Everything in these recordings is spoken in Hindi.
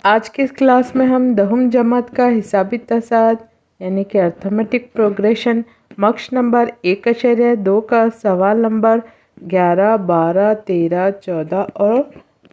आज की इस क्लास में हम दहम जमात का हिसाबी तसाद यानी कि अर्थमेटिक प्रोग्रेशन मक्श नंबर 1.2 का सवाल नंबर 11, 12, 13, 14 और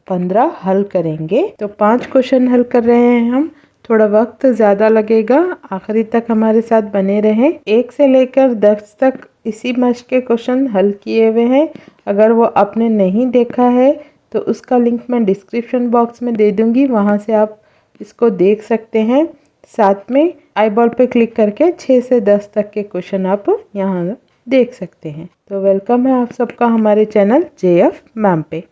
15 हल करेंगे। तो 5 क्वेश्चन हल कर रहे हैं हम। थोड़ा वक्त ज़्यादा लगेगा, आखिरी तक हमारे साथ बने रहें। 1 से लेकर 10 तक इसी मश्क के क्वेश्चन हल किए हुए हैं। अगर वो आपने नहीं देखा है तो उसका लिंक मैं डिस्क्रिप्शन बॉक्स में दे दूंगी, वहां से आप इसको देख सकते हैं। साथ में आई बॉल पे क्लिक करके 6 से 10 तक के क्वेश्चन आप यहाँ देख सकते हैं। तो वेलकम है आप सबका हमारे चैनल JF मैम पे।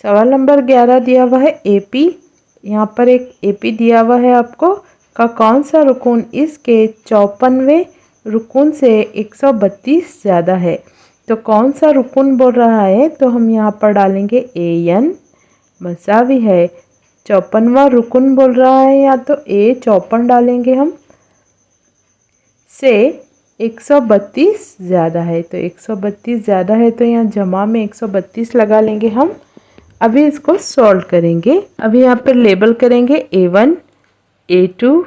सवाल नंबर 11 दिया हुआ है AP। यहाँ पर एक AP दिया हुआ है आपको का कौन सा रुकून इसके 54वें रुकून से 132 ज़्यादा है। तो कौन सा रुकून बोल रहा है, तो हम यहाँ पर डालेंगे AN मसावी है 54वां रुकून बोल रहा है, या तो A 54 डालेंगे हम से 132 ज़्यादा है। तो 132 ज़्यादा है तो यहाँ जमा में 132 लगा लेंगे हम। अभी इसको सॉल्व करेंगे। अभी यहाँ पर लेबल करेंगे A1, A2,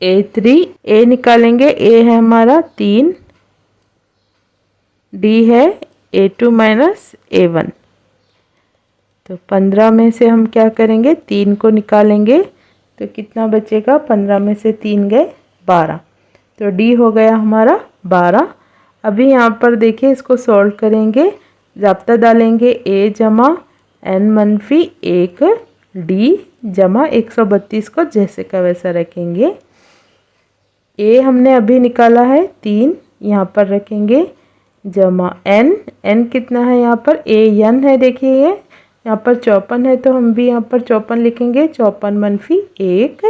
A3। A निकालेंगे, A है हमारा 3, D है A2 माइनस A1। तो 15 में से हम क्या करेंगे, 3 को निकालेंगे तो कितना बचेगा, 15 में से 3 गए 12। तो D हो गया हमारा 12। अभी यहाँ पर देखिए इसको सॉल्व करेंगे। ज़ाब्ता डालेंगे A जमा N मनफी 1 D जमा 132 को जैसे का वैसा रखेंगे। A हमने अभी निकाला है 3, यहाँ पर रखेंगे जमा N कितना है यहाँ पर AN है। देखिए ये यहाँ पर 54 है तो हम भी यहाँ पर 54 लिखेंगे। 54 मनफी 1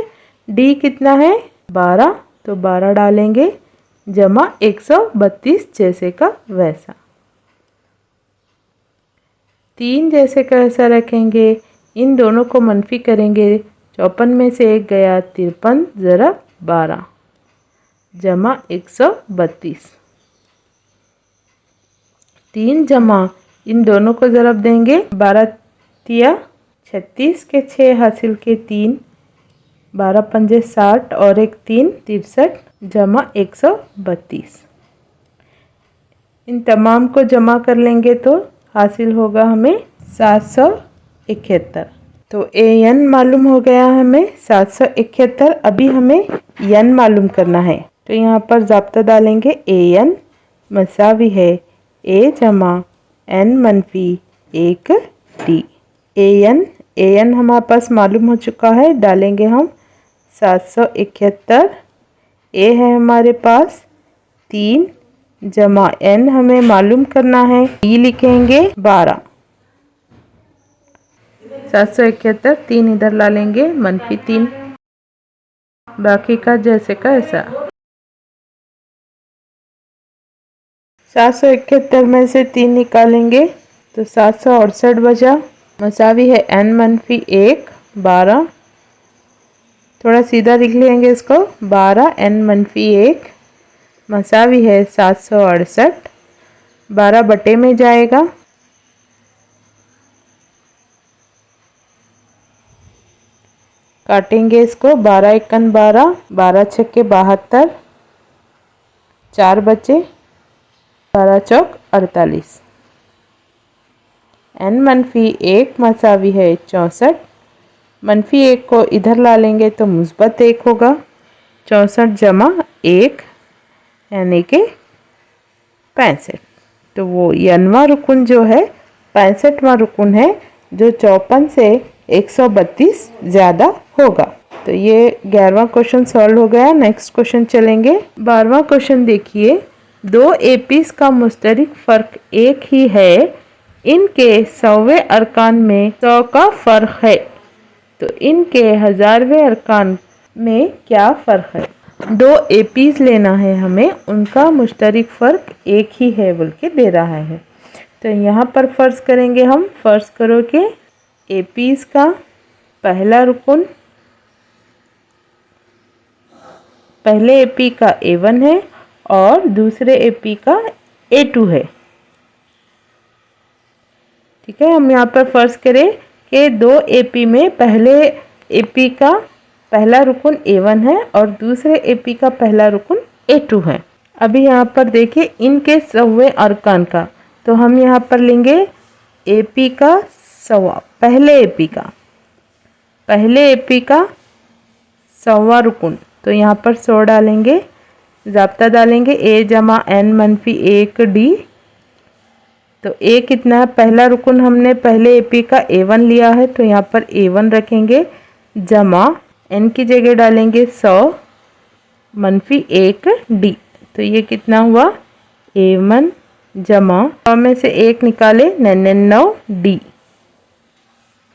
D कितना है 12, तो 12 डालेंगे जमा 132 जैसे का वैसा। 3 जैसे का वैसा रखेंगे, इन दोनों को मनफी करेंगे। 54 में से 1 गया 53 ज़रा 12 जमा 132। 3 जमा इन दोनों को ज़रब देंगे। 12 तिया 36 के 6 हासिल के 3, 12 पंजे 60 और 1 3 63 जमा 132। इन तमाम को जमा कर लेंगे तो हासिल होगा हमें 771। तो AN मालूम हो गया हमें 771। अभी हमें N मालूम करना है। तो यहाँ पर ज़ाब्ता डालेंगे AN मसावी है A जमा N मनफी 1 D। AN हमारे पास मालूम हो चुका है, डालेंगे हम 771। A है हमारे पास 3 जमा N हमें मालूम करना है, D लिखेंगे 12। 771 3 इधर ला लेंगे मनफी 3, बाकी का जैसे का ऐसा। 771 में से 3 निकालेंगे तो 768 बचा। मसावी है N मनफी 1 12। थोड़ा सीधा लिख लेंगे इसको, 12 N मनफी 1 मसावी है 768। 12 बटे में जाएगा, काटेंगे इसको। 12 एकन 12, 12 छक्के 72, 4 बचे, 12 चौक 48। N मनफी 1 मसावी है 64। मनफी 1 को इधर ला लेंगे तो मुस्बत 1 होगा। 64 जमा 1 यानी कि 65। तो वो Nवां रुकन जो है 65वां रुकन है, जो 54 से 132 ज़्यादा होगा। तो ये 11वां क्वेश्चन सॉल्व हो गया। नेक्स्ट क्वेश्चन चलेंगे। 12वां क्वेश्चन देखिए। 2 APs का मुश्तरक फ़र्क एक ही है, इनके 100वें अरकान में 100 का फ़र्क है, तो इनके 1000वें अरकान में क्या फ़र्क है। 2 APs लेना है हमें, उनका मुश्तरक फ़र्क एक ही है बोल के दे रहा है। तो यहाँ पर फ़र्ज़ करेंगे हम। फ़र्ज़ करो कि APs का पहला रुकन पहले AP का A1 है और दूसरे AP का A2 है। ठीक है, हम यहाँ पर फर्ज करें कि दो एपी में पहले एपी का पहला रुकन A1 है और दूसरे एपी का पहला रुकन A2 है। अभी यहाँ पर देखिए इनके सौवे अरकान का, तो हम यहाँ पर लेंगे एपी का सवा, पहले एपी का सवा रुकन, तो यहाँ पर 100 डालेंगे, ज़ाब्ता डालेंगे A जमा N मनफी 1 D। तो A कितना है, पहला रुकन हमने पहले एपी का A1 लिया है तो यहाँ पर A1 रखेंगे, जमा N की जगह डालेंगे 100 मनफी 1 D। तो ये कितना हुआ, A1 जमा 100 में से 1 निकाले 99 D।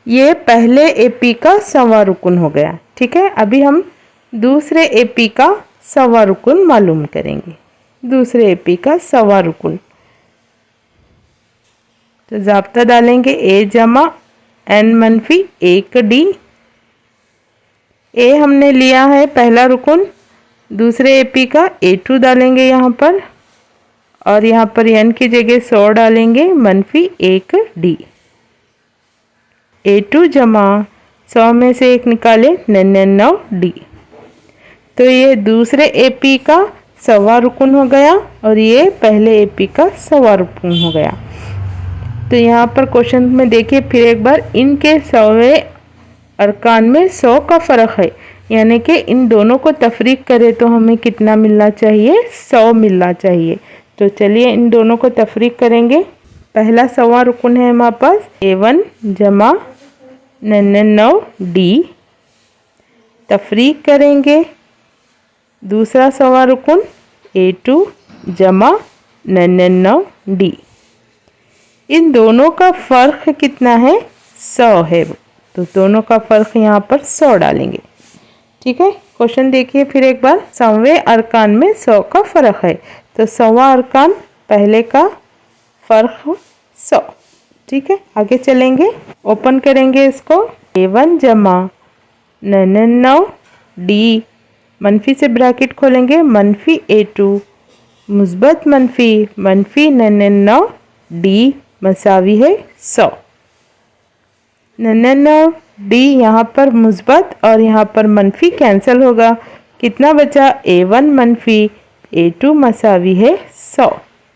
ये पहले एपी का सवा रुकन हो गया। ठीक है, अभी हम दूसरे एपी का सवा रुकन मालूम करेंगे। दूसरे एपी का सवा रुकन, तो ज़ाब्ता डालेंगे A जमा N मनफी 1 D। A हमने लिया है पहला रुकन, दूसरे एपी का A2 डालेंगे यहाँ पर, और यहाँ पर N की जगह 100 डालेंगे मनफी 1 D। A2 जमा 100 में से 1 निकाले 99 D। तो ये दूसरे एपी का सवा रुकन हो गया और ये पहले एपी का सवा रुकन हो गया। तो यहाँ पर क्वेश्चन में देखिए फिर एक बार, इनके सौवे अरकान में 100 का फ़र्क है, यानी कि इन दोनों को तफरीक करें तो हमें कितना मिलना चाहिए, 100 मिलना चाहिए। तो चलिए इन दोनों को तफरीक करेंगे। पहला सवा रुकन है हमारे पास A1 जमा 99 D, तफरीक करेंगे। दूसरा सवा रुकन A2 जमा 99 D, इन दोनों का फ़र्क कितना है, 100 है, तो दोनों का फ़र्क यहाँ पर 100 डालेंगे। ठीक है, क्वेश्चन देखिए फिर एक बार, सौवे अरकान में 100 का फ़र्क है, तो सवा अरकान पहले का फ़र्क 100। ठीक है, आगे चलेंगे, ओपन करेंगे इसको। A1 जमा 99 D, मनफी से ब्रैकेट खोलेंगे, मनफी A2 मुस्बत मनफी 99 D मसावी है 100। 99 D यहाँ पर मुस्बत और यहाँ पर मनफी कैंसिल होगा, कितना बचा, A1 मनफी A2 मसावी है 100।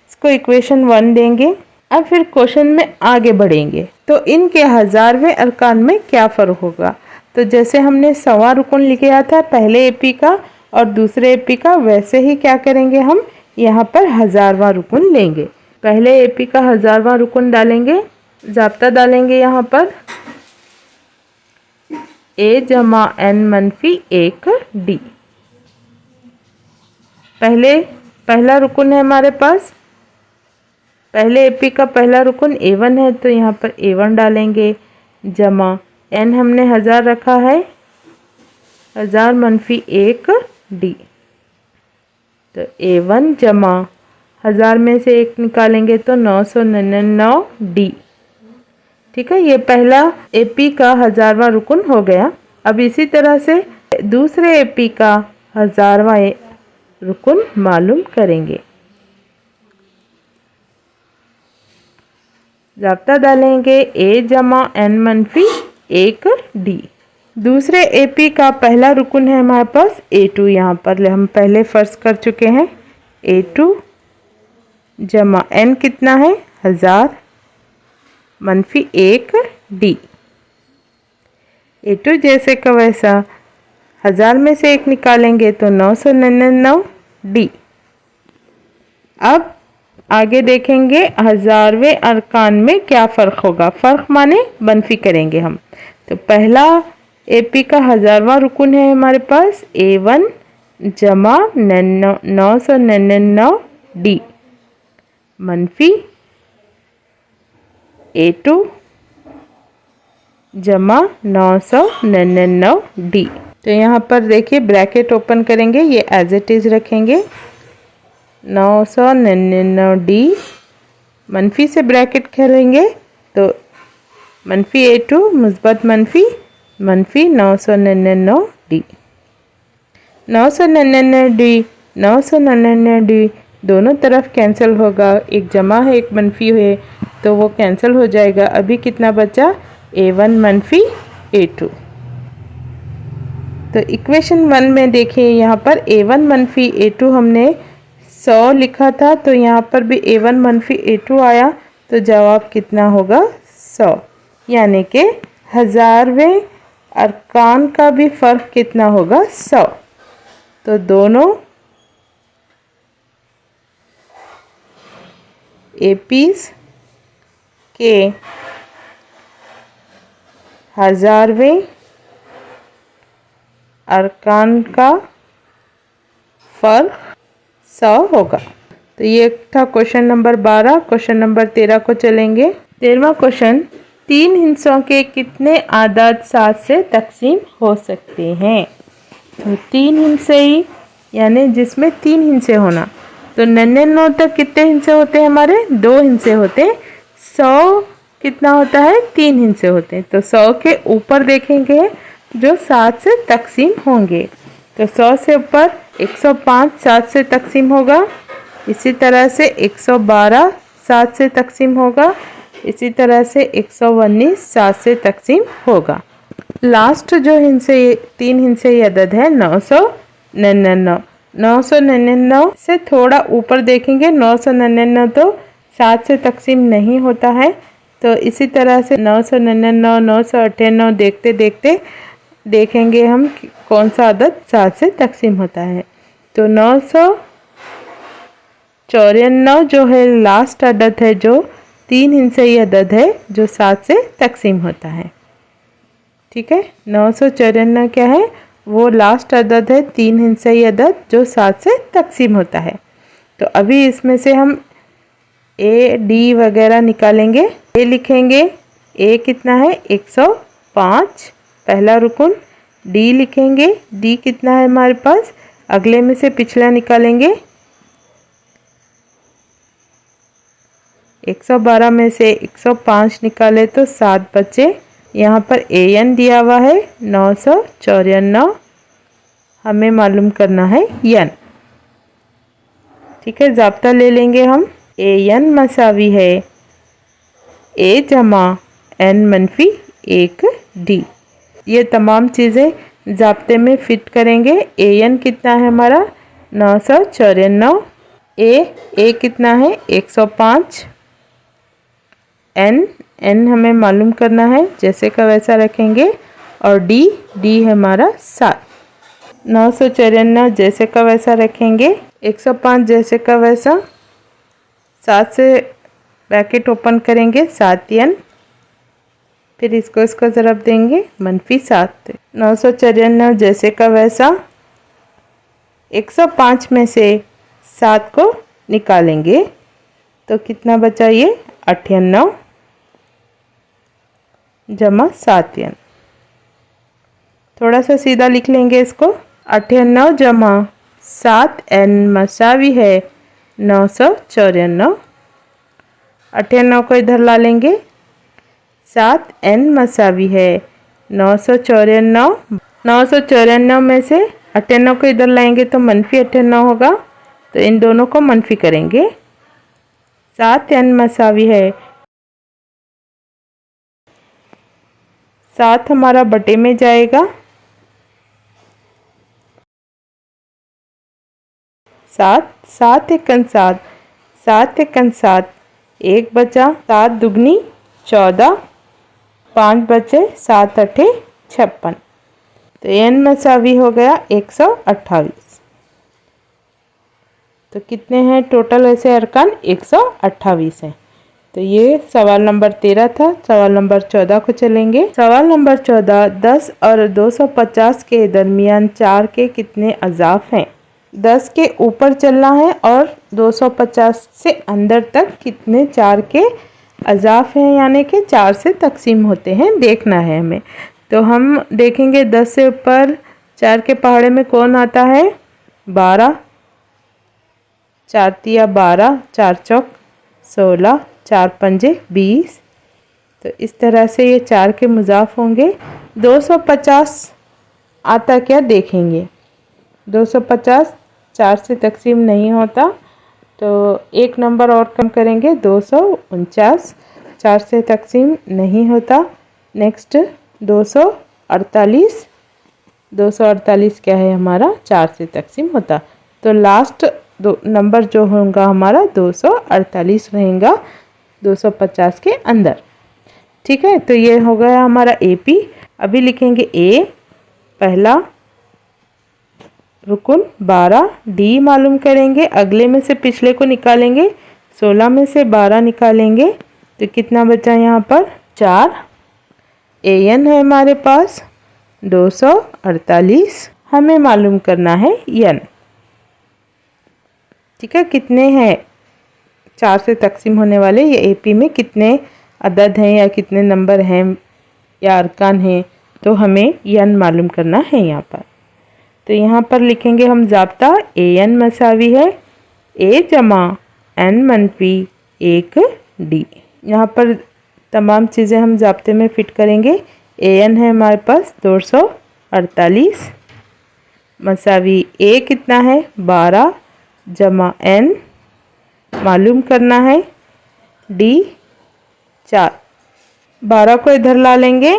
इसको इक्वेशन 1 देंगे। अब फिर क्वेश्चन में आगे बढ़ेंगे, तो इनके हज़ारवें अरकान में क्या फ़र्क होगा। तो जैसे हमने सवा रुकन लिखा था पहले एपी का और दूसरे एपी का, वैसे ही क्या करेंगे, हम यहाँ पर हज़ारवां रुकन लेंगे। पहले एपी का हज़ारवां रुकन डालेंगे, ज़ाब्ता डालेंगे यहाँ पर A जमा N मनफी 1 D। पहला रुकन है हमारे पास, पहले एपी का पहला रुकन A1 है तो यहाँ पर A1 डालेंगे, जमा N हमने 1000 रखा है, 1000 मनफी 1 D। तो A1 जमा 1000 में से 1 निकालेंगे तो 999 D। ठीक है, ये पहला एपी का हज़ारवां रुकन हो गया। अब इसी तरह से दूसरे एपी का हज़ारवां रुकन मालूम करेंगे। ज़ाब्ता डालेंगे A जमा N मनफी 1 D। दूसरे एपी का पहला रुकन है हमारे पास A2, यहाँ पर हम पहले फ़र्ज कर चुके हैं, A2 जमा N कितना है 1000 मनफी 1 D। A2 जैसे का वैसा 1000 में से 1 निकालेंगे तो 999 D। अब आगे देखेंगे हज़ारवें अरकान में क्या फ़र्क होगा, फ़र्क माने मनफी करेंगे हम। तो पहला एपी का हज़ारवां रुकन है हमारे पास A1 जमा 999 D मनफी A2 जमा 999 D। तो यहाँ पर देखिए ब्रैकेट ओपन करेंगे, ये एज इट इज़ रखेंगे, 999 D मनफी से ब्रैकेट खोलेंगे तो मनफी A2 मुस्बत मनफी 999 D। 999 D दोनों तरफ कैंसिल होगा, एक जमा है एक मनफी है, तो वो कैंसिल हो जाएगा। अभी कितना बचा, A1 मनफी A2। तो इक्वेशन 1 में देखिए यहाँ पर A1 मनफी A2 हमने 100 लिखा था, तो यहाँ पर भी A1 मनफी A2 आया, तो जवाब कितना होगा 100। यानी कि हज़ारवें अरकान का भी फ़र्क कितना होगा 100। तो दोनों एपीज के हज़ारवें अरकान का फ़र्क 100 होगा। तो ये था क्वेश्चन नंबर 12। क्वेश्चन नंबर 13 को चलेंगे। 13वां क्वेश्चन, 3 हिस्सों के कितने आदाद 7 से तकसीम हो सकते हैं। तो 3 हिस्से ही, यानी जिसमें 3 हिस्से होना, तो 99 तक कितने हिस्से होते हैं हमारे, 2 हिस्से होते हैं। 100 कितना होता है, 3 हिस्से होते हैं। तो 100 के ऊपर देखेंगे जो 7 से तकसीम होंगे, तो 100 से ऊपर 105 7 से तकसीम होगा। इसी तरह से 112 7 से तकसीम होगा। इसी तरह से 119 7 से तकसीम होगा। लास्ट जो हिस्से 3 हिस्से अदद है 999। 999 से थोड़ा ऊपर देखेंगे, 999 तो 7 से तकसीम नहीं होता है। तो इसी तरह से 999 998 देखते देखते देखेंगे हम कौन सा अदद 7 से तकसीम होता है। तो 994 जो है लास्ट अदद है, जो 3 हिस्से अदद है, जो 7 से तकसीम होता है। ठीक है, 994 क्या है, वो लास्ट अदद है, 3 हिस्से अदद, जो 7 से तकसीम होता है। तो अभी इसमें से हम ए डी वगैरह निकालेंगे। ए लिखेंगे, ए कितना है 105 पहला रुकन। डी लिखेंगे, डी कितना है हमारे पास, अगले में से पिछला निकालेंगे। 112 में से 105 निकाले तो 7 बचे। यहाँ पर ए एन दिया हुआ है 994, हमें मालूम करना है एन। ठीक है, ज़ाब्ता ले लेंगे हम। ए एन मसावी है ए जमा एन मनफी 1 डी। ये तमाम चीज़ें ज़ाब्ते में फिट करेंगे। ए एन कितना है हमारा 994, ए कितना है 105, एन हमें मालूम करना है, जैसे का वैसा रखेंगे। और डी है हमारा 7। 994 जैसे का वैसा रखेंगे, 105 जैसे का वैसा, 7 से ब्रैकेट ओपन करेंगे 7 एन, फिर इसको ज़रब देंगे -7। 994 जैसे का वैसा, 105 में से 7 को निकालेंगे तो कितना बचा, ये 98 जमा 7 एन। थोड़ा सा सीधा लिख लेंगे इसको। 98 जमा 7 एन मसावी है 994। 98 को इधर ला लेंगे, 7 एन मसावी है 994। 994 में से 98 को इधर लाएंगे तो -98 होगा, तो इन दोनों को मनफी करेंगे। 7 एन मसावी है 7 हमारा बटे में जाएगा, 7 एकन 7, 7 एकन 7, 1 बचा, 7 दुगनी 14, 5 बचे, 7 अठे 56। तो एन मसावी हो गया 128। तो कितने हैं टोटल ऐसे अरकान, 128 हैं। तो ये सवाल नंबर 13 था। सवाल नंबर 14 को चलेंगे। सवाल नंबर 14, 10 और 250 के दरमियान 4 के कितने अज़ाफ हैं। 10 के ऊपर चलना है और 250 से अंदर तक कितने 4 के अज़ाफ हैं, यानी कि 4 से तकसीम होते हैं, देखना है हमें। तो हम देखेंगे 10 से ऊपर 4 के पहाड़े में कौन आता है, 12, 4 तिया 12, 4 चौक 16, 4 पंजे 20। तो इस तरह से ये 4 के मुज़ाफ होंगे। 250 आता क्या देखेंगे। 250 4 से तकसीम नहीं होता, तो एक नंबर और कम करेंगे 249। 4 से तकसीम नहीं होता। नेक्स्ट 248, 248 क्या है हमारा 4 से तकसीम होता। तो लास्ट नंबर जो होगा हमारा 248 रहेगा 250 के अंदर। ठीक है, तो ये हो गया हमारा AP। अभी लिखेंगे A, पहला रुकुन 12, D मालूम करेंगे, अगले में से पिछले को निकालेंगे, 16 में से 12 निकालेंगे तो कितना बचा यहाँ पर 4। AN है हमारे पास 248, हमें मालूम करना है N। ठीक है, कितने हैं 4 से तकसीम होने वाले, ये AP में कितने अदद हैं या कितने नंबर हैं या अरकान हैं, तो हमें N मालूम करना है यहाँ पर। तो यहाँ पर लिखेंगे हम ज़ाब्ता AN मसावी है A जमा N मनफी 1D। यहाँ पर तमाम चीज़ें हम ज़ाब्ते में फिट करेंगे। AN है हमारे पास 248 मसावी A कितना है 12 जमा N मालूम करना है D 4। 12 को इधर ला लेंगे,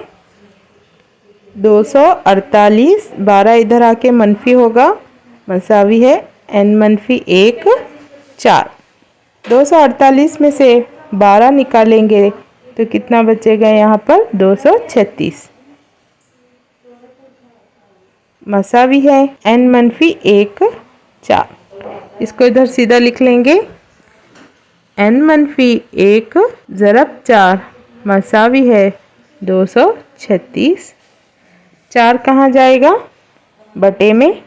248, 12 इधर आके मनफी होगा, मसावी है N मनफी 1 4। 248 में से 12 निकालेंगे तो कितना बचेगा यहाँ पर 236, मसावी है N मनफी 1 4। इसको इधर सीधा लिख लेंगे, N मनफी 1 ज़रब 4 मसावी है 236। 4 कहाँ जाएगा बटे में,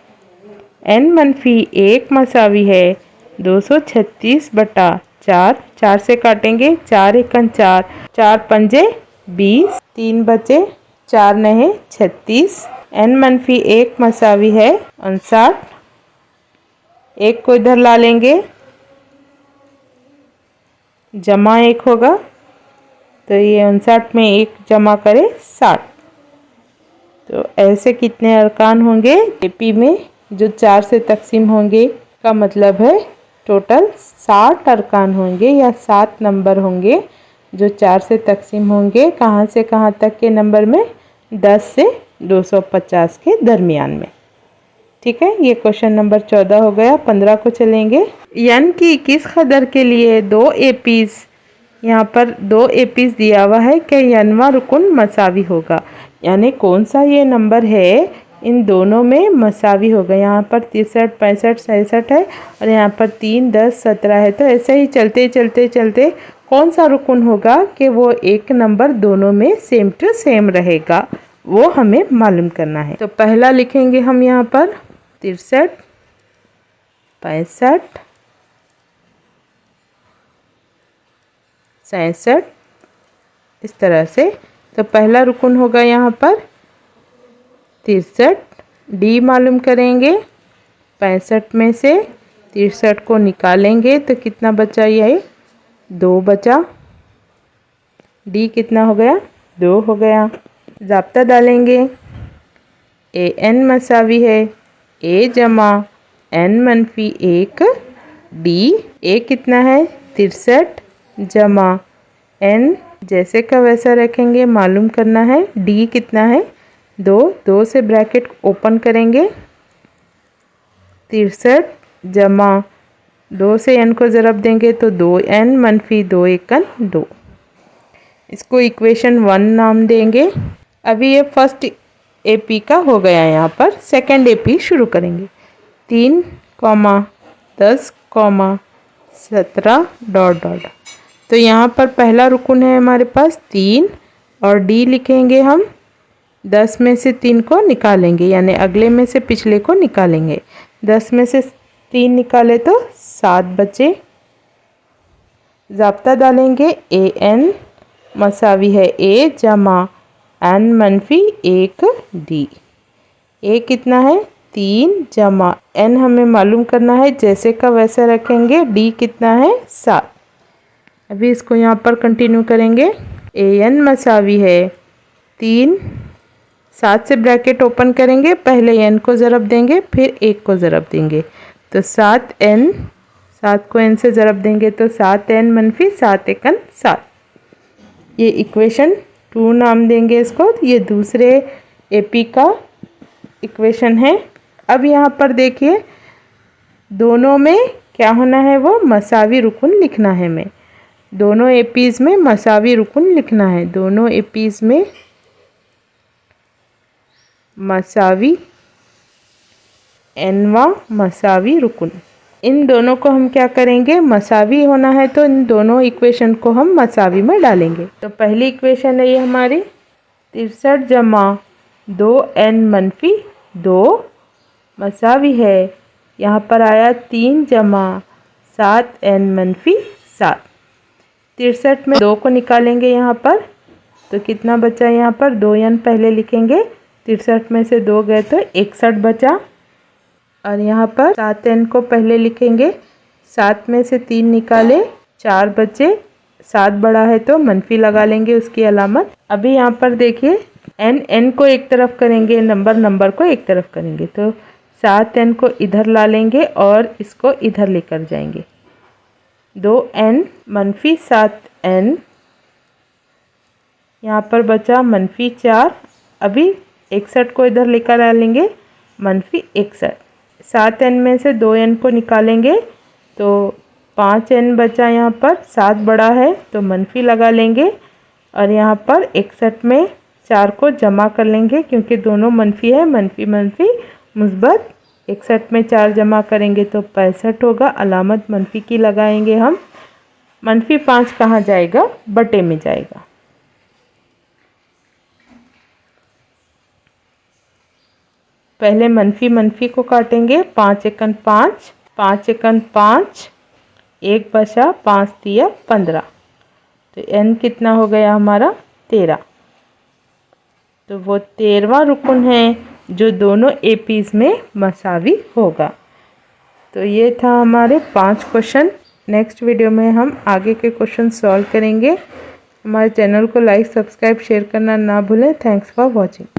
N मनफी 1 मसावी है 236 बटा 4। 4 से काटेंगे, 4 एकन 4, 4 पंजे 20, 3 बचे, 4 नहे 36। N मनफी 1 मसावी है 59। 1 को इधर ला लेंगे, जमा 1 होगा, तो ये 59 में 1 जमा करे 60। तो ऐसे कितने अरकान होंगे AP में जो 4 से तकसीम होंगे, का मतलब है टोटल 60 अरकान होंगे या 7 नंबर होंगे जो 4 से तकसीम होंगे। कहाँ से कहाँ तक के नंबर में, 10 से 250 के दरमियान में। ठीक है, ये क्वेश्चन नंबर 14 हो गया। 15 को चलेंगे। N की किस कदर के लिए 2 APs, यहाँ पर 2 APs दिया हुआ है कि Nवा रुकुन मसावी होगा, यानी कौन सा ये नंबर है इन दोनों में मसावी होगा। यहाँ पर 63, 65, 66 है और यहाँ पर 3, 10, 17 है। तो ऐसे ही चलते चलते चलते कौन सा रुकुन होगा कि वो एक नंबर दोनों में सेम टू सेम रहेगा, वो हमें मालूम करना है। तो पहला लिखेंगे हम यहाँ पर 63, 65, 67 इस तरह से। तो पहला रुकुन होगा यहाँ पर 63, D मालूम करेंगे, 65 में से 63 को निकालेंगे तो कितना बचा, ये 2 बचा, D कितना हो गया 2 हो गया। ज़ाब्ता डालेंगे, AN मसावी है A जमा N मनफी 1 D। A कितना है 63 जमा N जैसे का वैसा रखेंगे, मालूम करना है D कितना है 2, 2 से ब्रैकेट ओपन करेंगे, 63 जमा 2 से N को ज़रब देंगे तो 2N मनफी 2 एकन 2। इसको इक्वेशन 1 नाम देंगे। अभी ये फर्स्ट AP का हो गया। यहाँ पर सेकंड AP शुरू करेंगे, 3, 10, 17 डॉट डॉट। तो यहाँ पर पहला रुकुन है हमारे पास 3 और D लिखेंगे हम, 10 में से 3 को निकालेंगे, यानी अगले में से पिछले को निकालेंगे। 10 में से 3 निकाले तो 7 बचे। ज़ाब्ता डालेंगे, AN मसावी है A जमा N मनफी 1 D। A कितना है 3 जमा N हमें मालूम करना है, जैसे का वैसा रखेंगे। D कितना है 7। अभी इसको यहाँ पर कंटिन्यू करेंगे। AN मसावी है 3, 7 से ब्रैकेट ओपन करेंगे, पहले N को ज़रब देंगे फिर 1 को ज़रब देंगे तो 7N, 7 को N से ज़रब देंगे तो 7N मनफी 7 एकन 7। ये इक्वेशन 2 नाम देंगे इसको। ये दूसरे एपी का इक्वेशन है। अब यहाँ पर देखिए दोनों में क्या होना है, वो मसावी रुकुन लिखना है। हमें दोनों एपीज में मसावी रुकुन लिखना है। दोनों एपीज में मसावी एनवा मसावी रुकुन। इन दोनों को हम क्या करेंगे, मसावी होना है तो इन दोनों इक्वेशन को हम मसावी में डालेंगे। तो पहली इक्वेशन है ये हमारी 63 जमा 2n मनफी 2 मसावी है, यहाँ पर आया 3 जमा 7n मनफी 7। 63 में 2 को निकालेंगे यहाँ पर, तो कितना बचा यहाँ पर, 2n पहले लिखेंगे। 63 में से 2 गए तो 61 बचा। और यहाँ पर 7n को पहले लिखेंगे। 7 में से 3 निकाले, 4 बचे। 7 बड़ा है तो मनफी लगा लेंगे उसकी अलामत। अभी यहाँ पर देखिए n को एक तरफ करेंगे, नंबर को एक तरफ करेंगे, तो 7n को इधर ला लेंगे और इसको इधर लेकर जाएंगे। 2n मनफी 7n, यहाँ पर बचा मनफी 4। अभी 61 को इधर लेकर आ लेंगे, मनफी 61। 7n में से 2n को निकालेंगे तो 5n बचा। यहाँ पर 7 बड़ा है तो मनफी लगा लेंगे और यहाँ पर 61 में 4 को जमा कर लेंगे क्योंकि दोनों मनफी है। मनफी मनफी मुस्बत, 61 में 4 जमा करेंगे तो 65 होगा। अलामत मनफी की लगाएंगे हम। मनफी 5 कहाँ जाएगा, बटे में जाएगा। पहले मनफी मनफी को काटेंगे। 5 एकन 5, 5 एकन 5, 1 बचा, 5 तिया 15, तो n कितना हो गया हमारा, 13। तो वो 13वां रुकन है जो दोनों एपीज में मसावी होगा। तो ये था हमारे 5 क्वेश्चन। नेक्स्ट वीडियो में हम आगे के क्वेश्चन सॉल्व करेंगे। हमारे चैनल को लाइक, सब्सक्राइब, शेयर करना ना भूलें। Thanks for watching.